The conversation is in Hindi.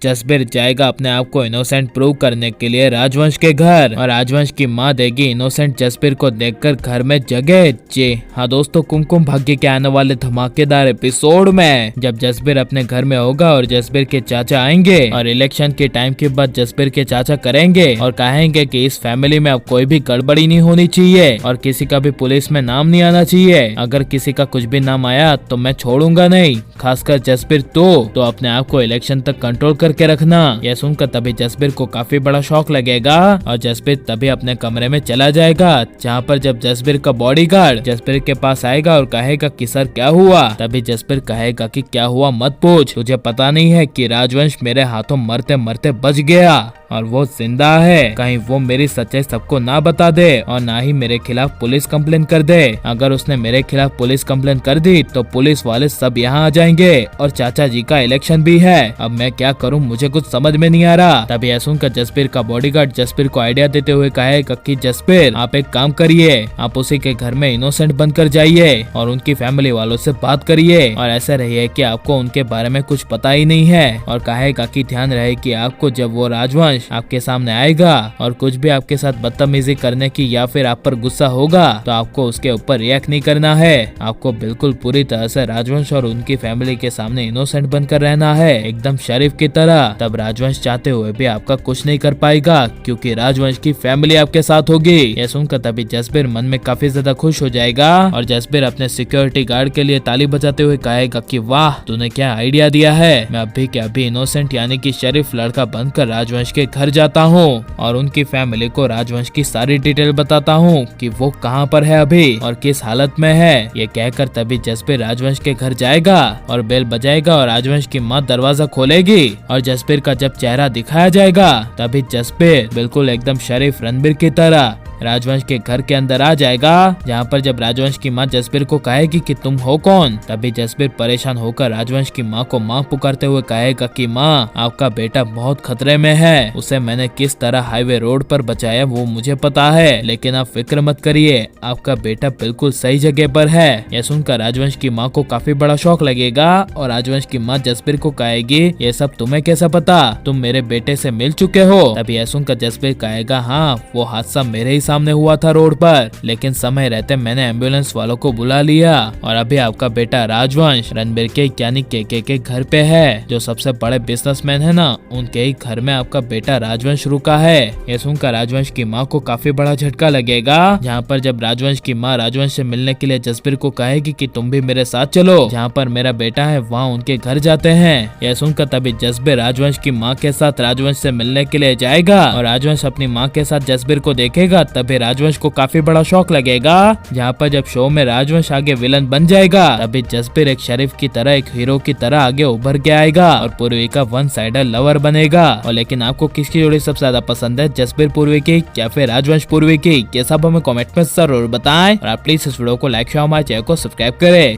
जसबीर जाएगा अपने आप को इनोसेंट प्रूव करने के लिए राजवंश के घर, और राजवंश की माँ देगी इनोसेंट जसबीर को देखकर घर में जगह। जी हाँ दोस्तों, कुमकुम भाग्य के आने वाले धमाकेदार एपिसोड में जब जसबीर अपने घर में होगा और जसबीर के चाचा आएंगे और इलेक्शन के टाइम के बाद जसबीर के चाचा करेंगे और कहेंगे कि इस फैमिली में अब कोई भी गड़बड़ी नहीं होनी चाहिए और किसी का भी पुलिस में नाम नहीं आना चाहिए। अगर किसी का कुछ भी नाम आया तो मैं छोड़ूंगा नहीं, खासकर जसबीर तो अपने आप को इलेक्शन तक कंट्रोल करके रखना। यह सुनकर तभी जसबीर को काफी बड़ा शौक लगेगा और जसबीर तभी अपने कमरे में चला जाएगा, जहाँ पर जब जसबीर का बॉडीगार्ड जसबीर के पास आएगा और कहेगा कि सर क्या हुआ, तभी जसबीर कहेगा कि क्या हुआ मत पूछ, तुझे पता नहीं है कि राजवंश मेरे हाथों मरते मरते बच गया और वो जिंदा है। कहीं वो मेरी सच्चाई सबको ना बता दे और ना ही मेरे खिलाफ पुलिस कंप्लेन कर दे। अगर उसने मेरे खिलाफ पुलिस कंप्लेन कर दी तो पुलिस वाले सब यहाँ आ जाएंगे और चाचा जी का इलेक्शन भी है। अब मैं क्या करूँ, मुझे कुछ समझ में नहीं आ रहा। तभी यह सुनकर जसबीर का बॉडीगार्ड जसबीर को आइडिया देते हुए कहेगा कि जसबीर आप एक काम करिए, आप उसी के घर में इनोसेंट बनकर जाइए और उनकी फैमिली वालों से बात करिए और ऐसा रहिए कि आपको उनके बारे में कुछ पता ही नहीं है, और कहेगा कि ध्यान रहे कि आपको जब वो राजवंश आपके सामने आएगा और कुछ भी आपके साथ बदतमीजी करने की या फिर आप पर गुस्सा होगा तो आपको उसके ऊपर रिएक्ट नहीं करना है। आपको बिल्कुल पूरी तरह से राजवंश और उनकी फैमिली के सामने इनोसेंट बनकर रहना है, एकदम शरीफ की तरह। तब राजवंश चाहते हुए भी आपका कुछ नहीं कर पाएगा क्योंकि राजवंश की फैमिली आपके साथ होगी। यह सुनकर तभी जसबीर मन में काफी ज्यादा खुश हो जाएगा और जसबीर अपने सिक्योरिटी गार्ड के लिए ताली बजाते हुए कहेगा कि वाह तूने क्या आइडिया दिया है, मैं अभी के अभी इनोसेंट यानी कि शरीफ लड़का बनकर राजवंश के घर जाता हूँ और उनकी फैमिली को राजवंश की सारी डिटेल बताता हूँ कि वो कहाँ पर है अभी और किस हालत में है। ये कहकर तभी जसबीर राजवंश के घर जाएगा और बेल बजाएगा और राजवंश की माँ दरवाजा खोलेगी और जसबीर का जब चेहरा दिखाया जाएगा तभी जसबीर बिल्कुल एकदम शरीफ रणबीर की तरह राजवंश के घर के अंदर आ जाएगा, जहाँ पर जब राजवंश की माँ जसबीर को कहेगी कि तुम हो कौन, तभी जसबीर परेशान होकर राजवंश की माँ को माँ पुकारते हुए कहेगा कि माँ आपका बेटा बहुत खतरे में है, उसे मैंने किस तरह हाईवे रोड पर बचाया वो मुझे पता है, लेकिन आप फिक्र मत करिए, आपका बेटा बिल्कुल सही जगह पर है। यह सुनकर राजवंश की माँ को काफी बड़ा शौक लगेगा और राजवंश की माँ जसबीर को कहेगी ये सब तुम्हें कैसा पता, तुम मेरे बेटे से मिल चुके हो। तभी यह सुनकर जसबीर कहेगा हाँ वो हादसा मेरे ही सामने हुआ था रोड पर, लेकिन समय रहते मैंने एम्बुलेंस वालों को बुला लिया और अभी आपका बेटा राजवंश रणबीर के यानी के घर पे है, जो सबसे बड़े बिजनेसमैन है ना, उनके ही घर में आपका बेटा राजवंश रुका है। ये सुनकर राजवंश की माँ को काफी बड़ा झटका लगेगा, जहाँ पर जब राजवंश की माँ राजवंश से मिलने के लिए जसबीर को कहेगी कि तुम भी मेरे साथ चलो, जहाँ पर मेरा बेटा है वहाँ उनके घर जाते हैं। यह सुनकर तभी जसबीर राजवंश की माँ के साथ राजवंश से मिलने के लिए जाएगा और राजवंश अपनी माँ के साथ जसबीर को देखेगा तभी राजवंश को काफी बड़ा शौक लगेगा, जहाँ पर जब शो में राजवंश आगे विलन बन जाएगा तभी जसबीर एक शरीफ की तरह एक हीरो की तरह आगे उभर के आएगा और पूर्वी का वन साइडर लवर बनेगा। और लेकिन आपको किसकी जोड़ी सबसे ज्यादा पसंद है, जसबीर पूर्वी की या फिर राजवंश पूर्वी की, ये सब हमें कमेंट में जरूर बताएं और आप प्लीज इस वीडियो को लाइक शेयर हमारे चैनल को सब्सक्राइब करें।